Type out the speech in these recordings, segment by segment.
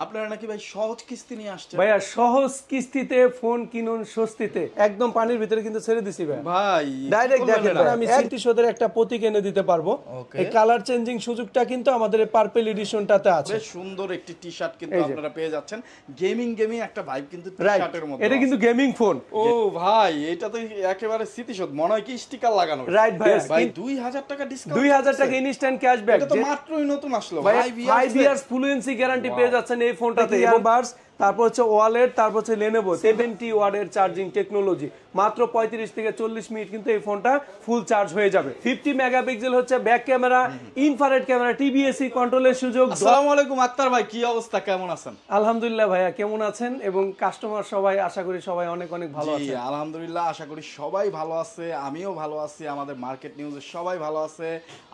আপনারা নাকি ভাই সহজ কিস্তি নিয়ে আসছেন? ভাইয়া সহজ কিস্তিতে ফোন কিনুন স্বস্তিতে, একদম পানির ভিতরে কিন্তু ছেড়ে দিছি ভাই ডাইরেক্ট দেখেন আমি স্মৃতিসৌধের একটা প্রতীক এনে দিতে পারবো। এই কালার চেঞ্জিং সুযোগটা কিন্তু আমাদের এই পার্পল এডিশনটাতে আছে। বেশ সুন্দর একটি টি-শার্ট কিন্তু আপনারা পেয়ে যাচ্ছেন। গেমিং একটা ভাইব কিন্তু টি-শার্টের মধ্যে। এটা কিন্তু গেমিং ফোন। ও ভাই এটা তো একেবারে স্মৃতিসৌধ, মনে হয় কি স্টিকার লাগানো। রাইট ভাই 2000 টাকা ডিসকাউন্ট, 2000 টাকা ইনস্ট্যান্ট ক্যাশব্যাক। এটা তো মাত্রই নতুন আসলো ভাই 5 ইয়ার্স ফ্লুয়েন্সি গ্যারান্টি পেয়ে যাচ্ছেন এই ফোনটাতে। ইয়ারবাডস, তারপর হচ্ছে ওয়ালেট, তারপর হচ্ছে Lenovo 70 ওয়াটের চার্জিং টেকনোলজি। মাত্র 35 থেকে 40 মিনিট কিন্তু এই ফোনটা ফুল চার্জ হয়ে যাবে। 50 মেগাপিক্সেল হচ্ছে ব্যাক ক্যামেরা, ইনফ্রারেড ক্যামেরা, টিবিএসি কন্ট্রোলের সুযোগ। আসসালামু আলাইকুম আক্তার ভাই, কি অবস্থা, কেমন আছেন? আলহামদুলিল্লাহ ভাইয়া, কেমন আছেন? এবং কাস্টমার সবাই আশা করি সবাই অনেক অনেক ভালো আছে। আলহামদুলিল্লাহ, আশা করি সবাই ভালো আছে, আমিও ভালো আছি, আমাদের মার্কেট নিউজে সবাই ভালো আছে।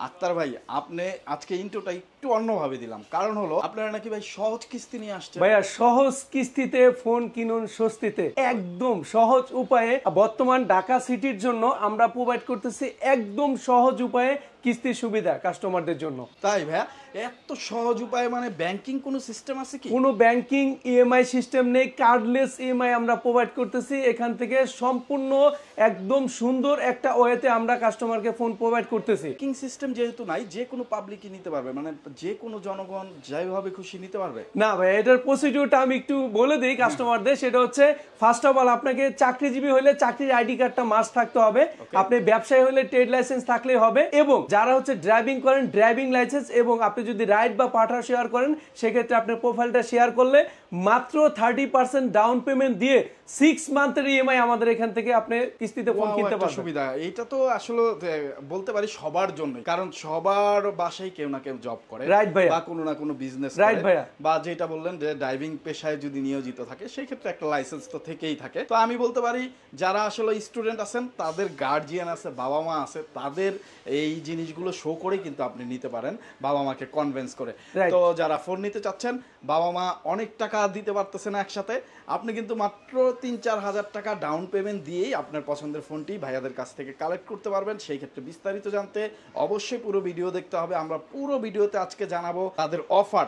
আক্তার ভাই আপনি আজকে ইন্ট্রোটা একটু অন্যভাবে দিলাম, কারণ হলো আপনারা নাকি ভাই সহজ কিস্তি নিয়ে আসছেন। ভাইয়া সহজ কিস্তিতে ফোন কিনুন স্বস্তিতে, একদম সহজ উপায়ে। বর্তমান ঢাকা সিটির জন্য আমরা প্রোভাইড করতেছি একদম সহজ উপায়ে কিস্তির সুবিধা কাস্টমারদের জন্য। তাই ভাইয়া এত সহজ উপায়, মানে ব্যাংকিং কোনো সিস্টেম আছে কি? কোনো ব্যাংকিং ইএমআই সিস্টেম নেই, কার্ডলেস ইএমআই আমরা প্রোভাইড করতেছি। এখান থেকে সম্পূর্ণ একদম সুন্দর একটা ওয়েতে আমরা কাস্টমারকে ফোন প্রোভাইড করতেছি। ব্যাংকিং সিস্টেম যেহেতু নাই, যে কোনো পাবলিকই নিতে পারবে, মানে যে কোনো জনগণ যেভাবে খুশি নিতে পারবে? না ভাই, এটার প্রসিডিউরটা আমি একটু বলে দিই কাস্টমারদের। সেটা হচ্ছে ফার্স্ট অফ অল আপনাকে চাকরিজীবী হলে চাকরির আইডি কার্ডটা মাস্ট থাকতে হবে। আপনি ব্যবসায়ী হলে ট্রেড লাইসেন্স থাকলেই হবে, এবং যারা হচ্ছে ড্রাইভিং করেন ড্রাইভিং লাইসেন্স, এবং আপনি যদি রাইড বা পার্টনার শেয়ার করেন সেক্ষেত্রে আপনার প্রোফাইলটা শেয়ার করলে মাত্র 30% ডাউন পেমেন্ট দিয়ে 6 মান্থের ইএমআই আমাদের এখান থেকে আপনি কিস্তিতে ফোন কিনতে পারবেন। সুবিধা এটা তো আসলে বলতে পারি সবার জন্য, কারণ সবার বাসায় কেউ না কেউ জব করে, রাইট ভাই, বা কোনো না কোনো বিজনেস রাইট ভাই, বা যেটা বললেন যে ড্রাইভিং পেশায় যদি নিয়োজিত থাকে সেই ক্ষেত্রে একটা লাইসেন্স তো থেকেই থাকে। তো আমি বলতে পারি যারা আসলে স্টুডেন্ট আছেন, তাদের গার্জিয়ান আছে, বাবা মা আছে, তাদের এই জিনিসগুলো শো করে কিন্তু আপনি নিতে পারেন বাবা মাকে কনভিন্স করে। তো যারা ফোন নিতে চাচ্ছেন, বাবা মা অনেক টাকা দিতে পারতেছে না একসাথে, আপনি কিন্তু মাত্র 3-4 হাজার টাকা ডাউন পেমেন্ট দিয়েই আপনার পছন্দের ফোনটি ভাইয়াদের কাছ থেকে কালেক্ট করতে পারবেন। সেই ক্ষেত্রে বিস্তারিত জানতে অবশ্যই পুরো ভিডিও দেখতে হবে। আমরা পুরো ভিডিওতে আজকে জানাবো তাদের অফার।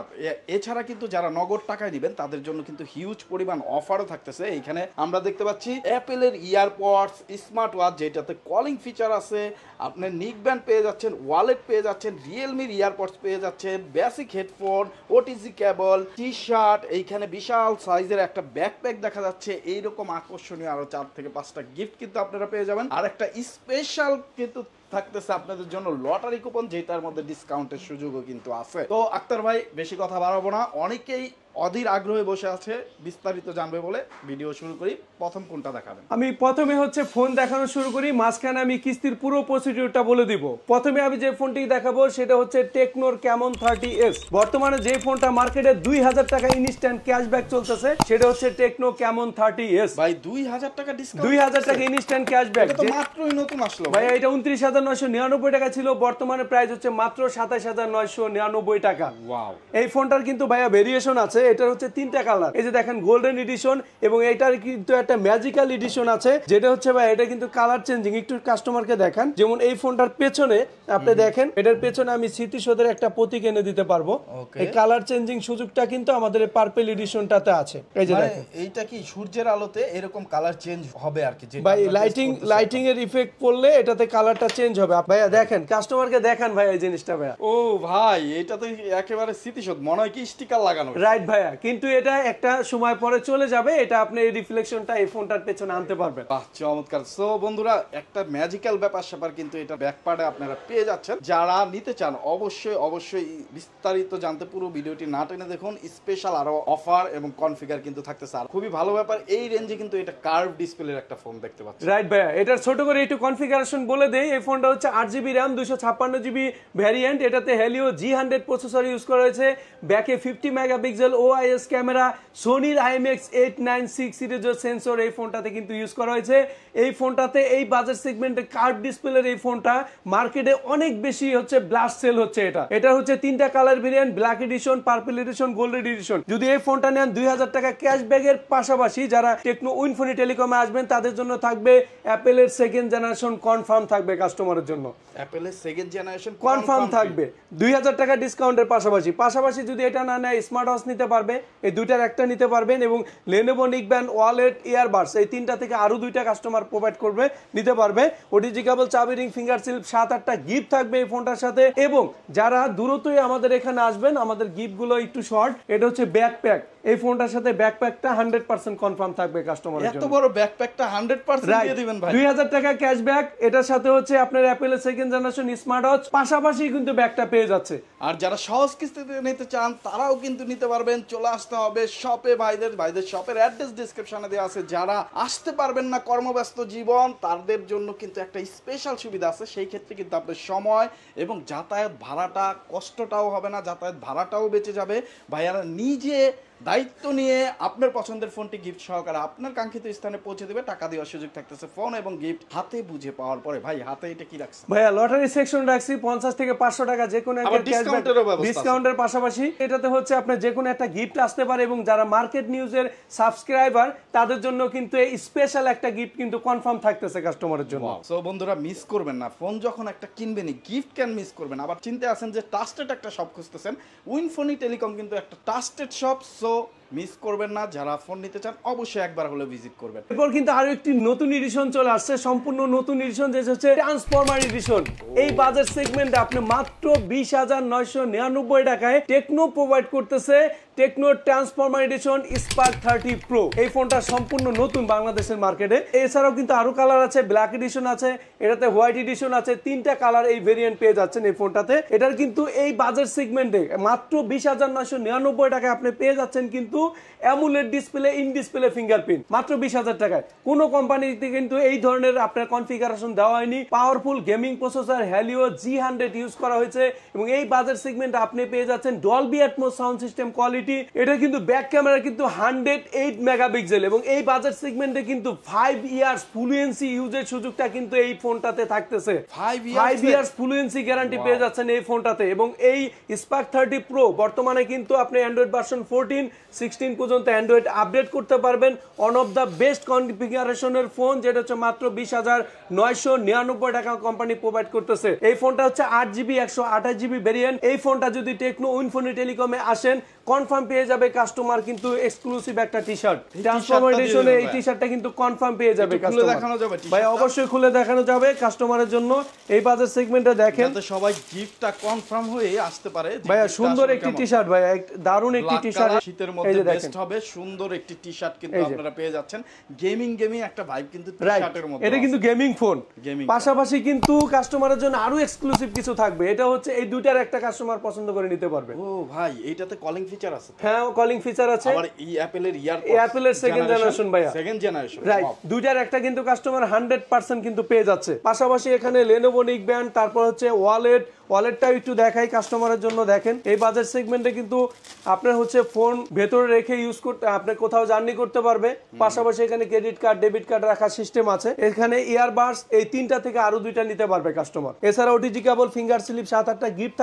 এছাড়া কিন্তু যারা নগদ টাকায় নেবেন তাদের জন্য কিন্তু হিউজ পরিমাণ অফারও থাকতেছে। এইখানে আমরা দেখতে পাচ্ছি অ্যাপেলের ইয়ারপডস, স্মার্ট ওয়াচ যেটাতে কলিং ফিচার আছে, আপনার নিক ব্যান্ড পেয়ে যাচ্ছেন, ওয়ালেট পেয়ে যাচ্ছেন, রিয়েলমির ইয়ারপডস পেয়ে যাচ্ছেন, basic headphone, OTG cable, t-shirt, এইখানে বিশাল সাইজের একটা ব্যাকপ্যাক দেখা যাচ্ছে। এইরকম আকর্ষণীয় আরো 4 থেকে 5টা গিফট কিন্তু আপনারা পেয়ে যাবেন। আর একটা স্পেশাল কিন্তু থাকতেছে আপনাদের জন্য লটারি কুপন, যেটার মধ্যে ডিসকাউন্টের সুযোগও কিন্তু আছে। তো আক্তার ভাই বেশি কথা বাড়াবো না, অনেকেই অধীর আগ্রহে বসে আছে বিস্তারিত জানবে বলে, ভিডিও শুরু করি। প্রথম কোনটা দেখাবেন? আমি প্রথমে হচ্ছে ফোন দেখানো শুরু করি, মাঝখানে আমি কিস্তির পুরো প্রসিডিউরটা বলে দিব। প্রথমে আমি যে ফোনটি দেখাবো সেটা হচ্ছে টেকনোর ক্যামন 30s। বর্তমানে যে ফোনটা মার্কেটে 2000 টাকা ইনস্ট্যান্ট ক্যাশব্যাক চলতেছে সেটা হচ্ছে টেকনো ক্যামন 30s। ভাই 2000 টাকা ডিসকাউন্ট, 2000 টাকা ইনস্ট্যান্ট ক্যাশব্যাক, এটা তো মাত্রই নতুন আসলো ভাই। এটা 29,999 টাকা ছিল, বর্তমানে প্রাইস হচ্ছে মাত্র 27,999 টাকা। ওয়াও! এই ফোনটার কিন্তু ভাইয়া ভেরিয়েশন আছে, এটার হচ্ছে 3টা কালার। এই যে দেখেন গোল্ডেন এডিশন, এবং এটার কিন্তু একটা ম্যাজিক্যাল এডিশন আছে, যেটা হচ্ছে ভাই এটা কিন্তু কালার চেঞ্জিং। একটু কাস্টমারকে দেখান। যেমন এই ফোনটার পেছনে আপনি দেখেন, এটার পেছনে আমি স্মৃতিসৌধের একটা প্রতীক এনে দিতে পারবো। এই কালার চেঞ্জিং সুযোগটা কিন্তু আমাদের পার্পল এডিশনটাতে আছে। এই যে দেখেন, এইটা কি সূর্যের আলোতে এরকম কালার চেঞ্জ হবে আর কি, ভাই লাইটিং এর ইফেক্ট পড়লে এটাতে কালারটা চেঞ্জ হবে। ভাইয়া দেখেন, কাস্টমারকে দেখান ভাই এই জিনিসটা ভাইয়া। ও ভাই এটা তো একেবারে স্মৃতিসৌধ, মনে হয় কি স্টিকার লাগানো। রাইট ভাইয়া, কিন্তু এটা একটা সময় পরে চলে যাবে। এটা আপনি এই রিফ্লেকশনটা এই ফোনটার পেছনে আনতে পারবেন। বাহ, চমৎকার। সো বন্ধুরা, একটা ম্যাজিক্যাল ব্যাপার স্যাপার কিন্তু এটা ব্যাকপার্টে আপনারা পেয়ে যাচ্ছেন। যারা নিতে চান অবশ্যই বিস্তারিত জানতে পুরো ভিডিওটি না টেনে দেখুন। স্পেশাল আরো অফার এবং কনফিগার কিন্তু থাকতেছে। আর খুবই ভালো ব্যাপার, এই রেঞ্জে কিন্তু এটা কার্ভ ডিসপ্লের একটা ফোন দেখতে পাচ্ছেন। রাইট ভাইয়া, এটার ছোট করে একটু কনফিগারেশন বলে দেই। এই ফোনটা হচ্ছে 8GB RAM 256GB ভ্যারিয়েন্ট। এটাতে হেলিও G100 প্রসেসর ইউজ করা হয়েছে। ব্যাকে 50 মেগাপিক্সেল OIS ক্যামেরা, সোনির IMX 896 সিরিজের সেন্সর এই ফোনটাতে কিন্তু ইউজ করা হয়েছে। এই ফোনটাতে এই বাজেট সেগমেন্টে কার্ভ ডিসপ্লের এই ফোনটা মার্কেটে অনেক বেশি হচ্ছে ব্লাস্ট সেল হচ্ছে। এটা হচ্ছে 3টা colour variant, black edition, purple edition, golden edition. যদি এই ফোনটা নেন 2000 টাকা ক্যাশব্যাকের পাশাপাশি যারা টেকনো উইনফোনি টেলিকমে আসবেন তাদের জন্য থাকবে অ্যাপেলের সেকেন্ড জেনারেশন কনফার্ম থাকবে কাস্টমারের জন্য। অ্যাপেলের সেকেন্ড জেনারেশন কনফার্ম থাকবে 2000 টাকা ডিসকাউন্টের পাশাপাশি যদি এটা না নেয় স্মার্ট ওয়াচ নিতে পারবে, এই দুইটার একটা নিতে পারবেন। এবং Lenovo নিকব্যান্ড ওয়ালেট ইয়ারবাডস এই তিনটা থেকে আরো দুইটা কাস্টমার প্রোভাইড করবে, নিতে পারবে। ওটিজি কেবল, চাবি রিং, ফিঙ্গার সিল, 7-8টা গিফট থাকবে এই ফোনটার সাথে। এবং যারা দ্রুতই আমাদের এখানে আসবেন, আমাদের গিফট গুলো একটু শর্ট। এটা হচ্ছে ব্যাকপ্যাক, এই ফোনটার সাথে ব্যাকপ্যাকটা 100% কনফার্ম থাকবে কাস্টমারের জন্য। এত বড় ব্যাকপ্যাকটা 100% দিয়ে দিবেন ভাই। 2000 টাকা ক্যাশব্যাক, এটার সাথে হচ্ছে আপনার অ্যাপেলের সেকেন্ড জেনারেশন স্মার্ট ওয়াচ, পাশাপাশি কিন্তু ব্যাগটা পেয়ে যাচ্ছে। আর যারা সহজ কিস্তিতে নিতে চান তারাও কিন্তু নিতে পারবেন। চলে আসতে হবে শপে, ভাইদের শপের অ্যাড্রেস ডেসক্রিপশনে দেওয়া আছে। যারা আসতে পারবেন না, কর্মব্যস্ত জীবন, তাদের জন্য কিন্তু একটা স্পেশাল সুবিধা আছে। সেই ক্ষেত্রে কিন্তু আপনার সময় এবং যাতায়াত ভাড়াটা, কষ্টটাও হবে না, যাতায়াত ভাড়াটাও বেঁচে যাবে। ভাইয়ারা নিজে দায়িত্ব নিয়ে আপনার পছন্দের ফোনটি গিফট সহকারে আপনার কাঙ্ক্ষিত স্থানে পৌঁছে দেবে। টাকা দেওয়ার সুযোগ থাকতেছে ফোন এবং গিফট হাতে বুঝে পাওয়ার পরে। ভাই হাতে এটা কি রাখছে? ভাইয়া লটারি সেকশন রাখছি, 50 থেকে 500 টাকা যে কোনো একটা ডিসকাউন্টের পাশাপাশি এটাতে হচ্ছে আপনার যে কোনো একটা গিফট আসতে পারে। এবং যারা মার্কেট নিউজের সাবস্ক্রাইবার তাদের জন্য কিন্তু এই স্পেশাল একটা গিফট কিন্তু কনফার্ম থাকতেছে কাস্টমারের জন্য। সো বন্ধুরা মিস করবেন না, ফোন যখন একটা কিনবেনই গিফট ক্যান মিস করবেন। আবার চিন্তা আছেন যে ট্রাস্টেড একটা শপ খুঁজতেছেন, উইনফোনি টেলিকম কিন্তু একটা ট্রাস্টেড শপ। সো মিস করবেন না, যারা ফোন নিতে চান অবশ্যই একবার হলে ভিজিট করবেন। এরপর কিন্তু আরো একটি নতুন এডিশন চলে আসছে, সম্পূর্ণ নতুন এডিশন, যেটা হচ্ছে ট্রান্সফরমার এডিশন। এই বাজেট সেগমেন্টে আপনি মাত্র 20,999 টাকায় টেকনো প্রোভাইড করতেছে Tecno transformer edition spark 30 pro. এই ফোনটা সম্পূর্ণ নতুন বাংলাদেশের মার্কেটে। এছাড়াও কিন্তু আরো কালার আছে, ব্ল্যাক এডিশন আছে, এটাতে হোয়াইট এডিশন আছে, 3টা কালার এই ভেরিয়েন্ট পেয়ে যাচ্ছেন এই ফোনটাতে। এটার কিন্তু এই বাজেট সেগমেন্টে মাত্র 20,999 টাকায় আপনি পেয়ে যাচ্ছেন কিন্তু amulet display, in display fingerprint, মাত্র 20,000 টাকায়। কোন কোম্পানিতে কিন্তু এই ধরনের আপনার কনফিগারেশন দেওয়া হয়নি। Powerful gaming processor Helio G100 use করা হয়েছে। এবং এই বাজেট সেগমেন্টে আপনি পেয়ে যাচ্ছেন Dolby atoms sound system quality. এটা কিন্তু ব্যাক ক্যামেরা কিন্তু 108 মেগাপিক্সেল। এবং এই বাজেট সেগমেন্টে কিন্তু 5 ইয়ার্স ফ্লুয়েন্সি ইউজের সুযোগটা কিন্তু এই ফোনটাতে থাকতেছে। 5 ইয়ার্স ফ্লুয়েন্সি গ্যারান্টি পেয়ে যাচ্ছেন এই ফোনটাতে। এবং এই স্পার্ক 30 প্রো বর্তমানে কিন্তু আপনি অ্যান্ড্রয়েড ভার্সন 14, 16 পর্যন্ত অ্যান্ড্রয়েড আপডেট করতে পারবেন। ওয়ান অফ দ্য বেস্ট কনফিগারেশনের ফোন, যেটা হচ্ছে মাত্র 20,999 টাকা কোম্পানি প্রোভাইড করতেছে। এই ফোনটা হচ্ছে 8GB 128GB ভেরিয়েন্ট। এই ফোনটা যদি টেকনো উইনফোনি টেলিকমে আসেন কনফার্ম পেয়ে যাবে কাস্টমার কিন্তু এক্সক্লুসিভ একটা টি-শার্ট। ট্রান্সফরমার এডিশনে এই টি-শার্টটা কিন্তু কনফার্ম পেয়ে যাবে কাস্টমার। ভাই অবশ্যই খুলে দেখানো যাবে কাস্টমারের জন্য। এই বাজেট সেগমেন্টে দেখেন যাতে সবাই গিফটটা কনফার্ম হয়ে আসতে পারে। ভাইয়া সুন্দর একটি টি-শার্ট, ভাই দারুণ একটি টি-শার্ট, শীতের মধ্যে বেস্ট হবে। সুন্দর একটি টি-শার্ট কিন্তু আপনারা পেয়ে যাচ্ছেন। গেমিং একটা ভাইব কিন্তু টি-শার্টের মধ্যে। এটা কিন্তু গেমিং ফোন, পাশাপাশি কিন্তু কাস্টমারের জন্য আরো এক্সক্লুসিভ কিছু থাকবে। এটা হচ্ছে এই দুইটার একটা কাস্টমার পছন্দ করে নিতে পারবে। ও ভাই এইটাতে কলিং ফিচার আছে? হ্যাঁ কলিং ফিচার আছে। আবার এই অ্যাপলের অ্যাপলের সেকেন্ড জেনারেশন ভাইয়া, সেকেন্ড জেনারেশন, রাইট। দুইটার একটা কিন্তু কাস্টমার 100% কিন্তু পেয়ে যাচ্ছে। পাশাপাশি এখানে Lenovo নিকব্যান্ড, তারপর হচ্ছে ওয়ালেটটাও একটু দেখাই কাস্টমারের জন্য। দেখেন এই বাজেট সেগমেন্টে কিন্তু আপনার হচ্ছে ফোন ভেতরে রেখে ইউজ করতে, আপনি কোথাও জার্নি করতে পারবে। পাশাপাশি এখানে ক্রেডিট কার্ড, ডেবিট কার্ড রাখার সিস্টেম আছে। এখানে ইয়ারবাডস এই 3টা থেকে আরো 2টা নিতে পারবে কাস্টমার। এছাড়া ওটিজি কেবল, ফিঙ্গার স্লিপ, 7-8টা গিফট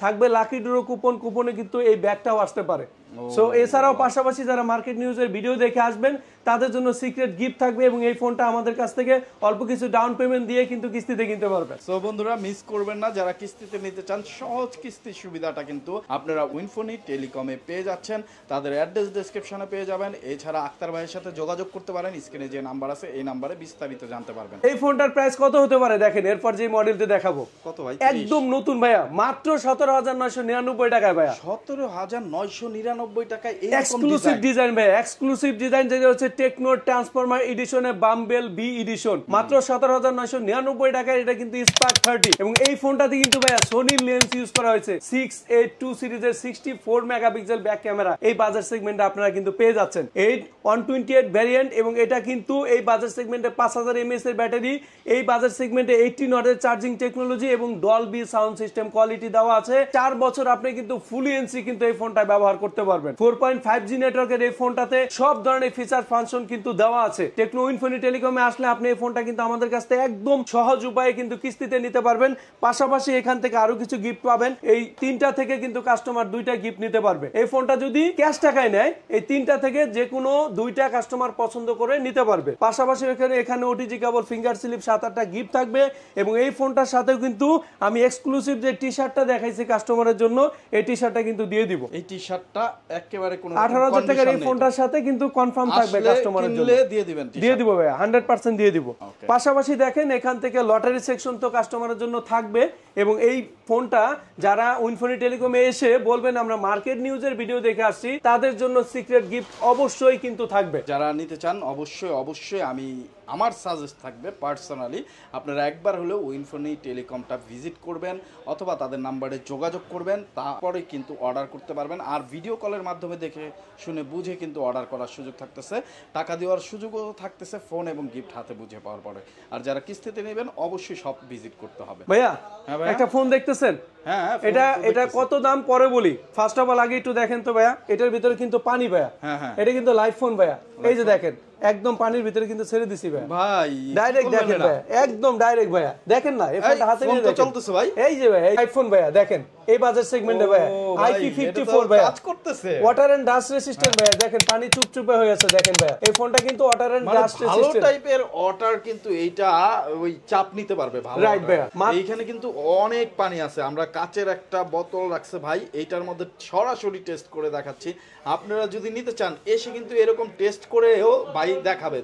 থাকবে লাকি ড্র কুপনে কিন্তু এই ব্যাগটাও আসতে পারে। সো এছাড়াও পাশাপাশি যারা মার্কেট নিউজের ভিডিও দেখে আসবেন তাদের জন্য সিক্রেট গিফট থাকবে। এবং এই ফোনটা আমাদের কাছ থেকে অল্প কিছু ডাউন পেমেন্ট দিয়ে কিন্তু কিস্তিতে কিনতে পারবেন। সো বন্ধুরা মিস করবেন না, যারা কিস্তিতে নিতে চান সহজ কিস্তির সুবিধাটা কিন্তু আপনারা উইনফোনি টেলিকমে পেয়ে যাচ্ছেন। তাদের অ্যাড্রেস ডেসক্রিপশনে পেয়ে যাবেন। এছাড়া আক্তার ভাইয়ের সাথে যোগাযোগ করতে পারেন, স্ক্রিনে যে নাম্বার আছে এই নাম্বারে বিস্তারিত জানতে পারবেন। এই ফোনটার প্রাইস কত হতে পারে দেখেন, এরপর যে মডেলটি দেখাবো। কত ভাই? একদম নতুন ভাইয়া, মাত্র 17,999 টাকায় ভাইয়া। 17,999 টাকায় এই এক্সক্লুসিভ ডিজাইন ভাইয়া, এক্সক্লুসিভ ডিজাইন, যেটা হচ্ছে টেকনো ট্রান্সফরমার এডিশনে বাম্বেল বি এডিশন, মাত্র 17,999 টাকায়। এটা কিন্তু স্পার্ক 30। এবং এই ফোনটাতে কিন্তু ভাইয়া সোনির লেন্স ইউজ করা হয়েছে। 682 সিরিজের 64 মেগাপিক্সেল ব্যাক ক্যামেরা এই বাজেট সেগমেন্টে আপনারা কিন্তু পেয়ে যাচ্ছেন। 128 ভ্যারিয়েন্ট। এবং এটা কিন্তু এই বাজেট সেগমেন্টে 5000 mAh এর ব্যাটারি। এই বাজেট সেগমেন্টে 18 ওয়াটের চার্জিং টেকনোলজি এবং ডলবি সাউন্ড সিস্টেম কোয়ালিটি দেওয়া আছে। 4 বছর আপনি কিন্তু ফ্লুয়েন্সি কিন্তু এই ফোনটা ব্যবহার করতে পারবেন। 4.5G নেটওয়ার্কের এই ফোনটাতে সব ধরনের ফিচার ফাংশন কিন্তু দেওয়া আছে। টেকনো উইনফোনি টেলিকমে আসলে আপনি এই ফোনটা কিন্তু আমাদের কাছ থেকে একদম সহজ উপায়ে কিন্তু কিস্তিতে নিতে পারবেন। পাশাপাশি এখান থেকে আরো কিছু গিফট পাবেন। এই 3টা থেকে কিন্তু কাস্টমার 2টা গিফট নিতে পারবে। এই ফোনটা যদি ক্যাশ টাকায় নেয় এই 3টা থেকে যে কোনো 2টা কাস্টমার পছন্দ করে নিতে পারবে। পাশাপাশি এখানে ওটিজি কেবল, ফিঙ্গার স্লিপ, 7-8টা গিফট থাকবে। এবং এই ফোনটার সাথেও কিন্তু আমি এক্সক্লুসিভ যে টি-শার্টটা দেখাইছি কাস্টমারের জন্য, এই টি-শার্টটা কিন্তু দিয়ে দিব। এই টি-শার্টটা একেবারে কোনো 18,000 টাকার এই ফোনটার সাথে কিন্তু কনফার্ম থাকবে কাস্টমারের জন্য। দিয়ে দিবেন, দিয়ে দিব ভাই, 100% দিয়ে দিব। পাশাপাশি দেখেন এখান থেকে লটারি সেকশন তো কাস্টমারের জন্য থাকবে, এবং এই ফোনটা যারা উইনফোনি টেলিকমে এসে বলবেন আমরা মার্কেট নিউজের ভিডিও দেখে আসছি, তাদের জন্য সিক্রেট গিফট অবশ্যই কিন্তু থাকবে। যারা নিতে চান অবশ্যই আমি আমার সাজেস্ট থাকবে পার্সোনালি আপনারা একবার হলেও উইনফোনি টেলিকমটা ভিজিট করবেন অথবা তাদের নাম্বারে যোগাযোগ করবেন, তারপরে কিন্তু অর্ডার করতে পারবেন। আর ভিডিও কলের মাধ্যমে দেখে শুনে বুঝে কিন্তু অর্ডার করার সুযোগ থাকতেছে, টাকা দেওয়ার সুযোগও থাকতেছে ফোন এবং গিফট হাতে বুঝে পাওয়ার পরে। আর যারা কিস্তিতে নেবেন অবশ্যই সব ভিজিট করতে হবে। ভাইয়া হ্যাঁ ভাইয়া, একটা ফোন দেখতেছেন? হ্যাঁ, এটা কত দাম পরে বলি, ফার্স্ট অফ অল আগে একটু দেখেন তো ভাইয়া, এটার ভিতরে কিন্তু পানি ভাইয়া। হ্যাঁ, এটা কিন্তু লাইভ ফোন ভাইয়া, এই যে দেখেন একদম পানির ভিতরে কিন্তু ছেড়ে দিছি ভাই, ভাই ডাইরেক্ট দেখেন ভাই, একদম ডাইরেক্ট ভাইয়া, দেখেন না এই ফোনটা হাতে নিয়ে দেখেন চলতেছে ভাই, এই যে ভাই আইফোন ভাইয়া দেখেন এই বাজার সেগমেন্টে ভাইয়া, IP54 ভাইয়া কাজ করতেছে, ওয়াটার এন্ড ডাস্ট রেসিস্ট্যান্ট ভাইয়া, দেখেন পানি চুপচুপে হয়ে আছে দেখেন ভাইয়া, এই ফোনটা কিন্তু ওয়াটার এন্ড ডাস্ট ভালো রেসিস্ট্যান্ট টাইপের ওয়াটার, কিন্তু এইটা ওই চাপ নিতে পারবে ভালো। রাইট ভাইয়া, এইখানে কিন্তু অনেক পানি আছে, আমরা কাচের একটা বোতল রাখছে ভাই, এইটার মধ্যে সরাসরি টেস্ট করে দেখাচ্ছি। আপনারা যদি নিতে চান এসে কিন্তু এরকম টেস্ট করেও ভাই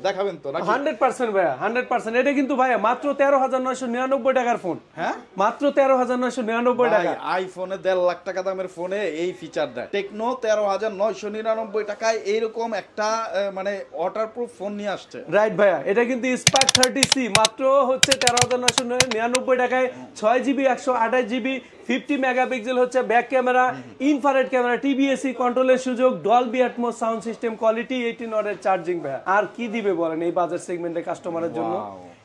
দেখাবেন তো নাকি? 100% ভাইয়া 100%। এটা কিন্তু ভাইয়া মাত্র 13,999 টাকার ফোন, হ্যাঁ মাত্র 13,999 টাকা। আইফোনে 1.5 লাখ টাকা দামের ফোনে এই ফিচার দেয় টেকনো, 13,999 টাকায় এইরকম একটা মানে ওয়াটারপ্রুফ ফোন নিয়ে আসছে। রাইট ভাইয়া, এটা কিন্তু স্পার্ক 30C মাত্র হচ্ছে 13,999 টাকায়, 6GB 128GB 50 মেগাপিক্সেল হচ্ছে ব্যাক ক্যামেরা, ইনফ্রারেড ক্যামেরা, টিবিএসি কন্ট্রোলের সুযোগ, Dolby atoms sound system quality, 18 ওয়াটের চার্জিং ভাইয়া। আর কি দিবে বলেন এই বাজার সেগমেন্টে কাস্টমারের জন্য?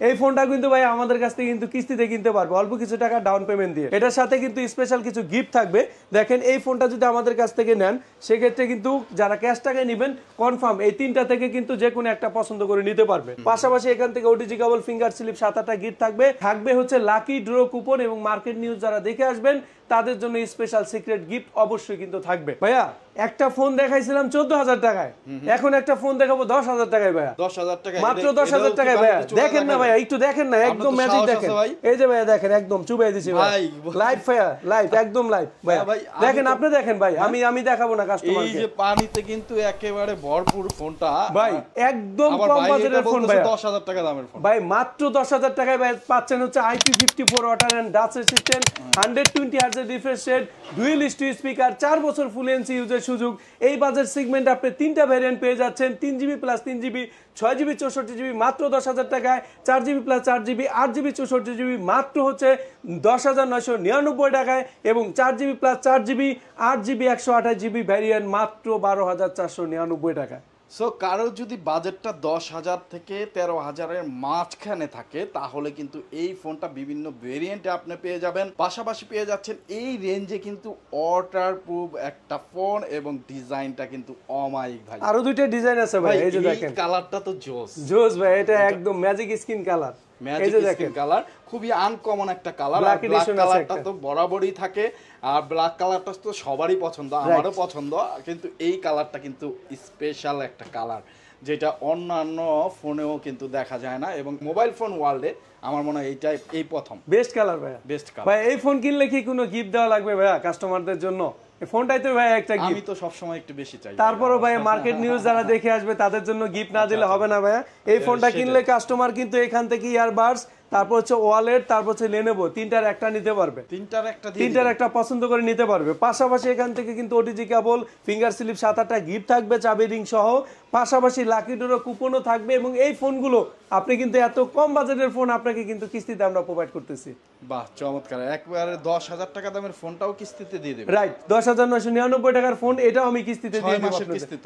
এই ফোনটা কিন্তু ভাই আমাদের কাছ থেকে কিন্তু কিস্তিতে কিনতে পারবে অল্প কিছু টাকা ডাউন পেমেন্ট দিয়ে। এটার সাথে কিন্তু স্পেশাল কিছু গিফট থাকবে। দেখেন এই ফোনটা যদি আমাদের কাছ থেকে নেন সেক্ষেত্রে কিন্তু যারা ক্যাশ টাকায় নেবেন কনফার্ম এই তিনটা থেকে কিন্তু যে কোনো একটা পছন্দ করে নিতে পারবে। পাশাপাশি এখান থেকে ওটিজি কেবল, ফিঙ্গার স্লিপ, 7-8টা গিফট থাকবে হচ্ছে লাকি ড্র কুপন, এবং মার্কেট নিউজ যারা দেখে আসবেন তাদের জন্য স্পেশাল সিক্রেট গিফট অবশ্যই কিন্তু থাকবে। ভাইয়া একটা ফোন দেখাইছিলাম 14,000 টাকায়, এখন একটা ফোন দেখাবো 10,000 টাকায় ভাইয়া, 10,000 টাকা, মাত্র 10,000 টাকায় ভাইয়া। দেখেন না ভাইয়া, একটু দেখেন না, একদম ম্যাজিক দেখেন, এই যে ভাইয়া দেখেন একদম চুবাই দিছি ভাই, লাইভ ভাইয়া, লাইভ একদম লাইভ ভাইয়া, দেখেন আপনি দেখেন ভাই, আমি দেখাবো না কাস্টমারকে। এই যে পানিতে কিন্তু একেবারে ভরপুর ফোনটা ভাই, একদম কম বাজেটের ফোন ভাইয়া, 10,000 টাকা দামের ফোন ভাই, মাত্র 10,000 টাকায় ভাই পাচ্ছেন হচ্ছে IP54 water and dust resistant, 120 hertz এর refresh rate, dual stereo speaker, 4 বছর ফুল এনসি ইউজের সুযোগ। এই বাজেট সেগমেন্টে আপনি 3টা ভ্যারিয়েন্ট পেয়ে যাচ্ছেন, 3GB plus 3GB, 6GB 64GB মাত্র 10,000 টাকায়, 4GB plus 4GB, 8GB 64GB মাত্র হচ্ছে 10,999 টাকায়, এবং 4GB plus 4GB, 8GB 128GB variant মাত্র 12,499 টাকায়। সো কারো যদি বাজেটটা 10,000 থেকে 13,000-এর মাঝখানে থাকে তাহলে কিন্তু এই ফোনটা বিভিন্ন ভেরিয়েন্টে আপনি পেয়ে যাবেন, পাশাপাশি পেয়ে যাচ্ছেন এই রেঞ্জে কিন্তু ওয়াটারপ্রুফ একটা ফোন, এবং ডিজাইনটা কিন্তু অমায়িক ভাই। আরো দুইটা ডিজাইন আছে ভাই, এই যে দেখেন কালারটা তো জোস ভাই, এটা একদম ম্যাজিক স্কিন কালার, এই যে দেখেন কালার খুবই আনকমন একটা কালার। ব্ল্যাক কালারটা তো বরাবরই থাকে, আর ব্ল্যাক কালারটা তো সবারই পছন্দ, আমারও পছন্দ, কিন্তু এই কালারটা কিন্তু স্পেশাল একটা কালার যেটা অন্যান্য ফোনেও কিন্তু দেখা যায় না, এবং মোবাইল ফোন ওয়ার্ল্ডে আমার মনে হয় এইটাই এই প্রথম বেস্ট কালার ভাইয়া। বেস্ট কালার ভাই, এই ফোন কিনলে কি কোনো গিফট দেওয়া লাগবে ভাইয়া কাস্টমারদের জন্য? এই ফোনটাই তো ভাই একটা গিফট, আমি তো সব সময় একটু বেশি চাই। তারপরও ভাই মার্কেট নিউজ যারা দেখে আসবে তাদের জন্য গিফট না দিলে হবে না ভাইয়া। এই ফোনটা কিনলে কাস্টমার কিন্তু এখান থেকে ইয়ারবাডস, তারপর হচ্ছে ওয়ালেট, তারপর হচ্ছে লেনোভো, তিনটার একটা নিতে পারবে, তিনটার একটা পছন্দ করে নিতে পারবে। পাশাপাশি এখান থেকে কিন্তু ওটিজি কেবল, ফিঙ্গার স্লিপ, 7-8টা গিফট থাকবে, চাবি রিং সহ, পাশাপাশি লাকি ড্র কুপনও থাকবে। এবং এই ফোনগুলো আপনি কিন্তু এত কম বাজেটের ফোন আপনাকে কিন্তু কিস্তিতে আমরা প্রোভাইড করতেছি। বাহ, চমৎকার, একবারে 10,000 টাকা দামের ফোনটাও কিস্তিতে দিয়ে দেবে। রাইট, 10,999 টাকার ফোন, এটাও আমি কিস্তিতে দিয়ে দেব,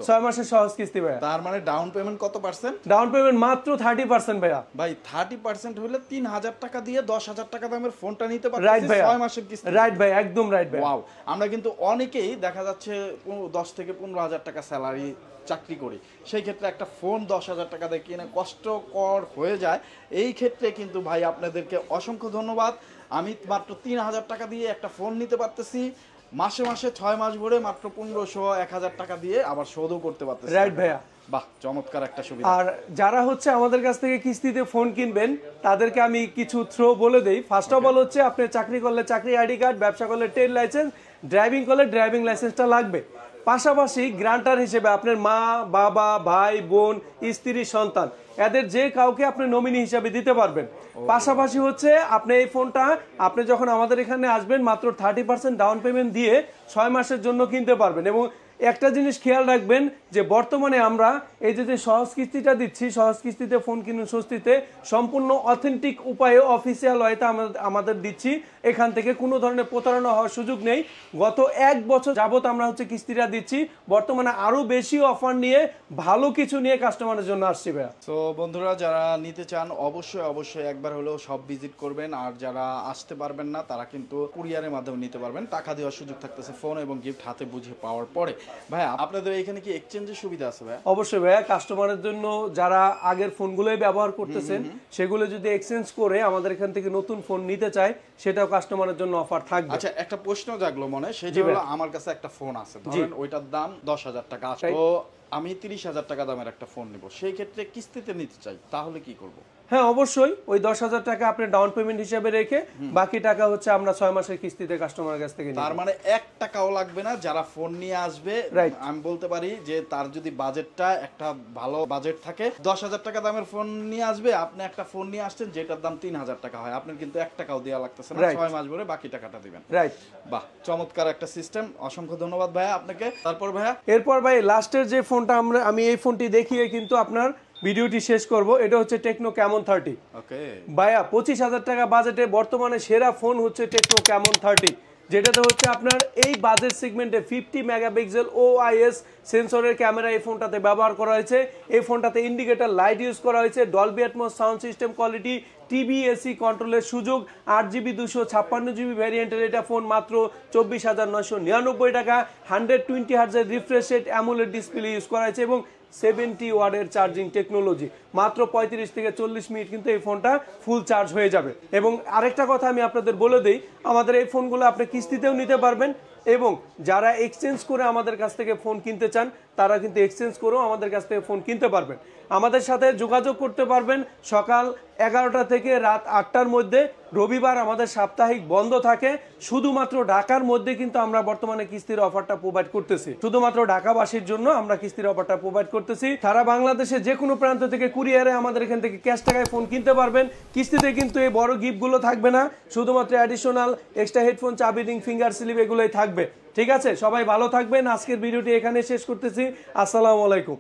6 মাসের সহজ কিস্তি ভাইয়া। তার মানে ডাউন পেমেন্ট কত পার্সেন্ট? ডাউন পেমেন্ট মাত্র 30% ভাইয়া। ভাই 30% হলে 3,000 টাকা দিয়ে 10,000 টাকা দামের ফোনটা নিতে পারবেন, রাইট ভাই, 6 মাসের কিস্তি। রাইট ভাই, একদম রাইট ভাই। ওয়াও, আমরা কিন্তু অনেকেই দেখা যাচ্ছে 10 থেকে 15,000 টাকা স্যালারি চাকরি করি, সেই ক্ষেত্রে একটা ফোন 10,000 টাকা দিয়ে কিনে কষ্টকর হয়ে যায়। এই ক্ষেত্রে কিন্তু ভাই আপনাদেরকে অসংখ্য ধন্যবাদ। আমি মাত্র 3,000 টাকা দিয়ে একটা ফোন নিতে পারতেছি, মাসে 6 মাস ভরে মাত্র 1,500-1,000 টাকা দিয়ে আবার শোধও করতে পারতেছি। রাইট ভাইয়া, বাহ, চমৎকার একটা সুবিধা। আর যারা হচ্ছে আমাদের কাছ থেকে কিস্তিতে ফোন কিনবেন তাদেরকে আমি কিছু থ্রো বলে দেই। ফার্স্ট অফ অল হচ্ছে আপনি চাকরি করলে চাকরি আইডি কার্ড, ব্যবসা করলে ট্রেড লাইসেন্স, ড্রাইভিং করলে ড্রাইভিং লাইসেন্সটা লাগবে। পাশাপাশি গ্রান্টার হিসেবে আপনার মা, বাবা, ভাই, বোন, স্ত্রী, সন্তান এদের যে কাউকে আপনি নমিনি হিসাবে দিতে পারবেন। পাশাপাশি হচ্ছে আপনি এই ফোনটা আপনি যখন আমাদের এখানে আসবেন মাত্র 30% ডাউন পেমেন্ট দিয়ে 6 মাসের জন্য কিনতে পারবেন। এবং একটা জিনিস খেয়াল রাখবেন যে বর্তমানে আমরা এই যে সহজ কিস্তিটা দিচ্ছি, সহজ কিস্তিতে ফোন কিনুন স্বস্তিতে, সম্পূর্ণ অথেন্টিক উপায়ে অফিসিয়াল ওয়েতে আমাদের দিচ্ছি। এখান থেকে কোনো ধরনের প্রতারণা হওয়ার সুযোগ নেই। গত 1 বছর যাবত আমরা হচ্ছে কিস্তিটা দিচ্ছি। বর্তমানে আরো বেশি অফার নিয়ে ভালো কিছু নিয়ে কাস্টমারের জন্য আসছি ভাইয়া। তো বন্ধুরা যারা নিতে চান অবশ্যই একবার হলেও সব ভিজিট করবেন। আর যারা আসতে পারবেন না তারা কিন্তু কুরিয়ারের মাধ্যমে নিতে পারবেন। টাকা দেওয়ার সুযোগ থাকতেছে ফোন এবং গিফট হাতে বুঝে পাওয়ার পরে। ভাইয়া আপনাদের এখানে কি এক্সচেঞ্জের সুবিধা আছে ভাইয়া? অবশ্যই ভাইয়া, কাস্টমারের জন্য যারা আগের ফোনগুলোই ব্যবহার করতেছেন সেগুলো যদি এক্সচেঞ্জ করে আমাদের এখান থেকে নতুন ফোন নিতে চায় সেটাও কাস্টমারের জন্য অফার থাকবে। আচ্ছা, একটা প্রশ্ন জাগলো মনে, সেটা হলো আমার কাছে একটা ফোন আছে, ধরেন ওইটার দাম 10,000 টাকা, তো আমি 30,000 টাকা দামের একটা ফোন নেব, সেই ক্ষেত্রে কিস্তিতে নিতে চাই, তাহলে কি করব? হ্যাঁ অবশ্যই, ওই 10,000 টাকা আপনি ডাউন পেমেন্ট হিসেবে রেখে বাকি টাকা হচ্ছে আমরা 6 মাসের কিস্তিতে কাস্টমারের কাছ থেকে নিব। তার মানে 1 টাকাও লাগবে না যারা ফোন নিয়ে আসবে। আমি বলতে পারি যে তার যদি বাজেটটা একটা ভালো বাজেট থাকে, 10,000 টাকা দামের ফোন নিয়ে আসবে, আপনি একটা ফোন নিয়ে আসছেন যেটার দাম 3,000 টাকা হয়, আপনার কিন্তু 1 টাকাও দেওয়া লাগতেছে না, 6 মাস ভরে বাকি টাকাটা দিবেন। রাইট, বাহ, চমৎকার একটা সিস্টেম। অসংখ্য ধন্যবাদ ভাইয়া আপনাকে। তারপর ভাইয়া, এরপর ভাই লাস্টের যে ফোনটা আমি এই ফোনটি দেখিয়ে কিন্তু আপনার ভিডিওটি শেষ করব। এটা হচ্ছে টেকনো ক্যামন 30। ওকে ভাইয়া 25,000 টাকা বাজেটে বর্তমানে সেরা ফোন হচ্ছে টেকনো ক্যামন 30, যেটাতে হচ্ছে আপনার এই বাজেট সেগমেন্টে 50 মেগাপিক্সেল OIS সেন্সরের ক্যামেরা এই ফোনটাতে ব্যবহার করা হয়েছে। এই ফোনটাতে ইন্ডিকেটর লাইট ইউজ করা হয়েছে, Dolby atoms sound system quality, TBAC কন্ট্রোলের সুযোগ, 8GB 256GB ভ্যারিয়েন্টের এটা ফোন মাত্র 24,999 টাকা। 120 হার্জের refresh rate AMOLED display use করা হয়েছে এবং 70 ওয়াটের চার্জিং টেকনোলজি। মাত্র 35 থেকে 40 মিনিট কিন্তু এই ফোনটা ফুল চার্জ হয়ে যাবে। এবং আরেকটা কথা আমি আপনাদের বলে দিই, আমাদের এই ফোনগুলো আপনি কিস্তিতেও নিতে পারবেন এবং যারা এক্সচেঞ্জ করে আমাদের কাছ থেকে ফোন কিনতে চান তারা কিন্তু এক্সচেঞ্জ করেও আমাদের কাছ থেকে ফোন কিনতে পারবেন। আমাদের সাথে যোগাযোগ করতে পারবেন সকাল 11টা থেকে রাত 8টার মধ্যে। রবিবার আমাদের সাপ্তাহিক বন্ধ থাকে। শুধুমাত্র ঢাকার মধ্যে কিন্তু আমরা বর্তমানে কিস্তির অফারটা প্রোভাইড করতেছি। শুধুমাত্র ঢাকাবাসীর জন্য আমরা কিস্তির অফারটা প্রোভাইড করতেছি। সারা বাংলাদেশে যে কোনো প্রান্ত থেকে কুরিয়ারে আমাদের এখান থেকে ক্যাশ টাকায় ফোন কিনতে পারবেন। কিস্তিতে কিন্তু এই বড় গিফটগুলো থাকবে না, শুধুমাত্র অ্যাডিশনাল এক্সট্রা হেডফোন, চাবি রিং, ফিঙ্গার স্লিপ এগুলোই থাকবে। ঠিক আছে, সবাই ভালো থাকবেন। আজকের ভিডিওটি এখানে শেষ করতেছি। আসসালামু আলাইকুম।